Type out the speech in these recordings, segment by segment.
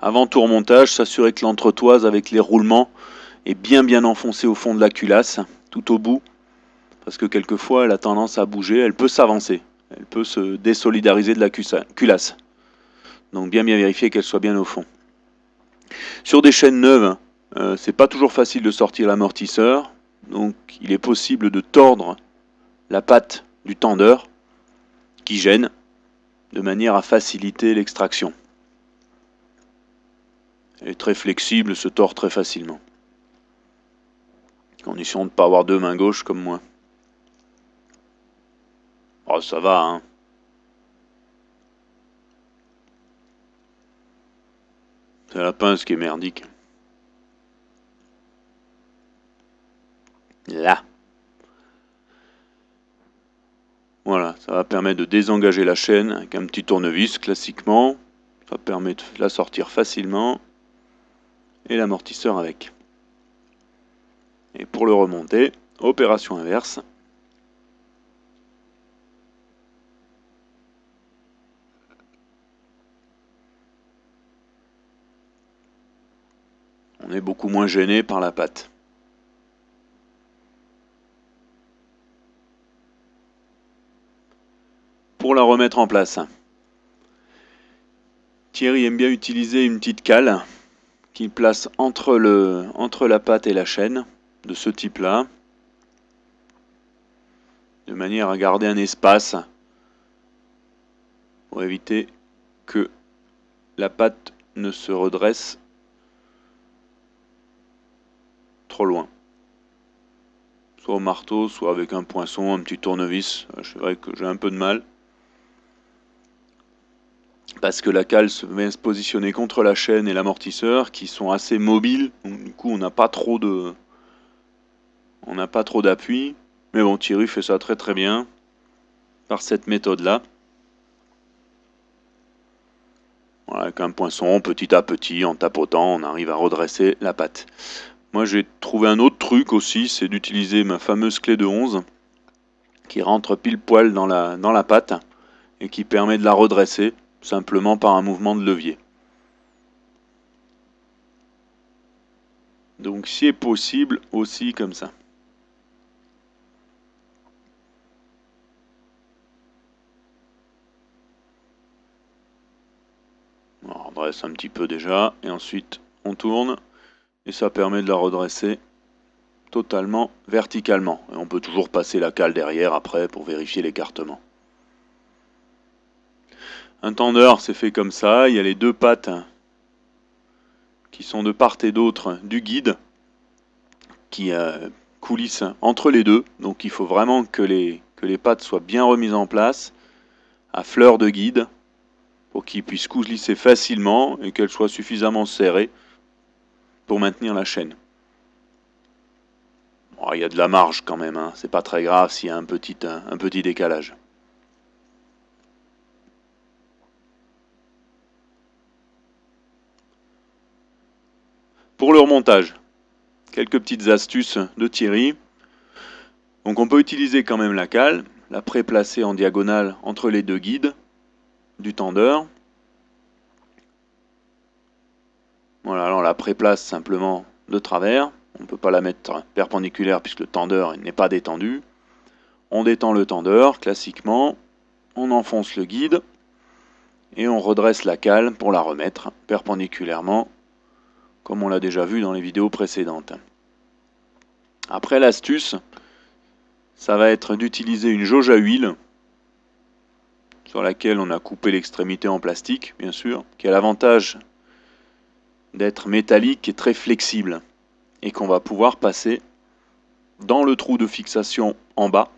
Avant tout remontage, s'assurer que l'entretoise avec les roulements est bien enfoncée au fond de la culasse, tout au bout, parce que quelquefois elle a tendance à bouger, elle peut s'avancer, elle peut se désolidariser de la culasse. Donc bien vérifier qu'elle soit bien au fond. Sur des chaînes neuves, c'est pas toujours facile de sortir l'amortisseur, donc il est possible de tordre la patte du tendeur qui gêne, de manière à faciliter l'extraction. Elle est très flexible, se tord très facilement. Condition de ne pas avoir deux mains gauches comme moi. Oh, ça va, hein. C'est la pince qui est merdique. Là. Voilà, ça va permettre de désengager la chaîne avec un petit tournevis classiquement. Ça permet de la sortir facilement. Et l'amortisseur avec. Et pour le remonter, opération inverse. On est beaucoup moins gêné par la patte. Pour la remettre en place, Thierry aime bien utiliser une petite cale qu'il place entre la patte et la chaîne, de ce type-là, de manière à garder un espace pour éviter que la patte ne se redresse trop loin. Soit au marteau, soit avec un poinçon, un petit tournevis. C'est vrai que j'ai un peu de mal. Parce que la cale se met à se positionner contre la chaîne et l'amortisseur qui sont assez mobiles. Donc du coup on n'a pas trop d'appui. Mais bon, Thierry fait ça très bien par cette méthode-là. Voilà, avec un poinçon, petit à petit, en tapotant, on arrive à redresser la patte. Moi j'ai trouvé un autre truc aussi, c'est d'utiliser ma fameuse clé de 11 qui rentre pile poil dans la patte et qui permet de la redresser simplement par un mouvement de levier. Donc si est possible aussi comme ça. On redresse un petit peu déjà et ensuite on tourne et ça permet de la redresser totalement verticalement. Et on peut toujours passer la cale derrière après pour vérifier l'écartement. Un tendeur c'est fait comme ça, il y a les deux pattes qui sont de part et d'autre du guide qui coulissent entre les deux. Donc il faut vraiment que les pattes soient bien remises en place à fleur de guide pour qu'ils puissent coulisser facilement et qu'elles soient suffisamment serrées pour maintenir la chaîne. Bon, il y a de la marge quand même, hein. C'est pas très grave s'il y a un petit décalage. Pour le remontage, quelques petites astuces de Thierry. Donc on peut utiliser quand même la cale, la préplacer en diagonale entre les deux guides du tendeur. Voilà, alors on la préplace simplement de travers. On ne peut pas la mettre perpendiculaire puisque le tendeur n'est pas détendu. On détend le tendeur classiquement, on enfonce le guide et on redresse la cale pour la remettre perpendiculairement comme on l'a déjà vu dans les vidéos précédentes. Après l'astuce, ça va être d'utiliser une jauge à huile sur laquelle on a coupé l'extrémité en plastique, bien sûr, qui a l'avantage d'être métallique et très flexible et qu'on va pouvoir passer dans le trou de fixation en bas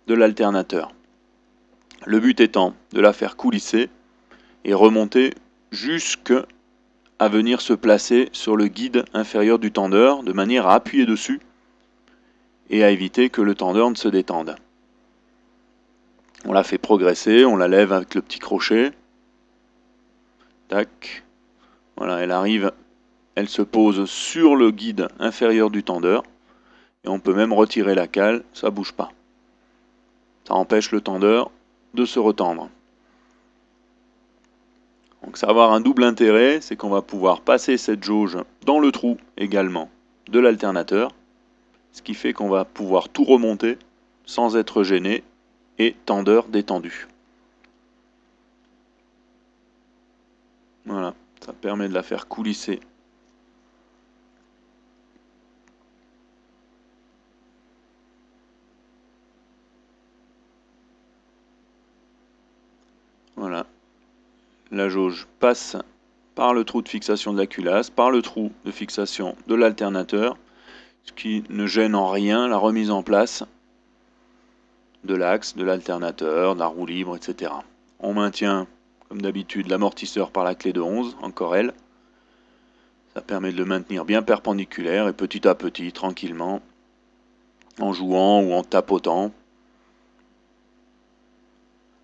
de l'alternateur. Le but étant de la faire coulisser et remonter jusqu'à venir se placer sur le guide inférieur du tendeur de manière à appuyer dessus et à éviter que le tendeur ne se détende. On la fait progresser, on la lève avec le petit crochet. Tac. Voilà, elle arrive, elle se pose sur le guide inférieur du tendeur. Et on peut même retirer la cale, ça ne bouge pas. Ça empêche le tendeur de se retendre. Donc ça va avoir un double intérêt, c'est qu'on va pouvoir passer cette jauge dans le trou également de l'alternateur, ce qui fait qu'on va pouvoir tout remonter sans être gêné et tendeur détendu. Voilà, ça permet de la faire coulisser. Voilà, la jauge passe par le trou de fixation de la culasse, par le trou de fixation de l'alternateur, ce qui ne gêne en rien la remise en place de l'axe, de l'alternateur, de la roue libre, etc. On maintient, comme d'habitude, l'amortisseur par la clé de 11, encore elle. Ça permet de le maintenir bien perpendiculaire et petit à petit, tranquillement, en jouant ou en tapotant,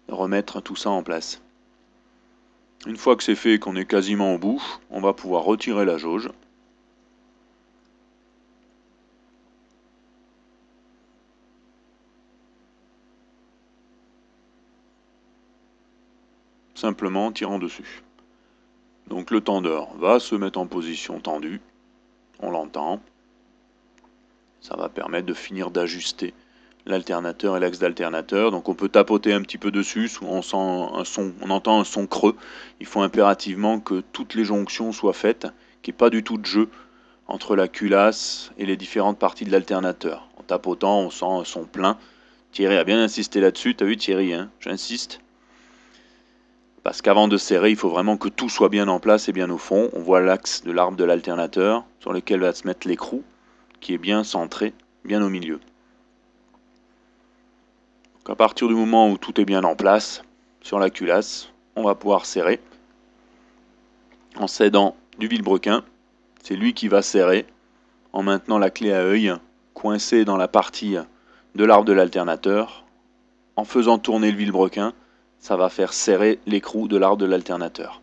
remettre tout ça en place. Une fois que c'est fait, qu'on est quasiment au bout, on va pouvoir retirer la jauge. Simplement en tirant dessus. Donc le tendeur va se mettre en position tendue, on l'entend. Ça va permettre de finir d'ajuster l'alternateur et l'axe d'alternateur. Donc on peut tapoter un petit peu dessus, on entend un son creux. Il faut impérativement que toutes les jonctions soient faites, qu'il n'y ait pas du tout de jeu entre la culasse et les différentes parties de l'alternateur. En tapotant, on sent un son plein. Thierry a bien insisté là-dessus, t'as vu Thierry, hein, j'insiste. Parce qu'avant de serrer, il faut vraiment que tout soit bien en place et bien au fond. On voit l'axe de l'arbre de l'alternateur sur lequel va se mettre l'écrou, qui est bien centré, bien au milieu. Donc à partir du moment où tout est bien en place, sur la culasse, on va pouvoir serrer. En s'aidant du vilebrequin, c'est lui qui va serrer, en maintenant la clé à œil coincée dans la partie de l'arbre de l'alternateur. En faisant tourner le vilebrequin, ça va faire serrer l'écrou de l'arbre de l'alternateur.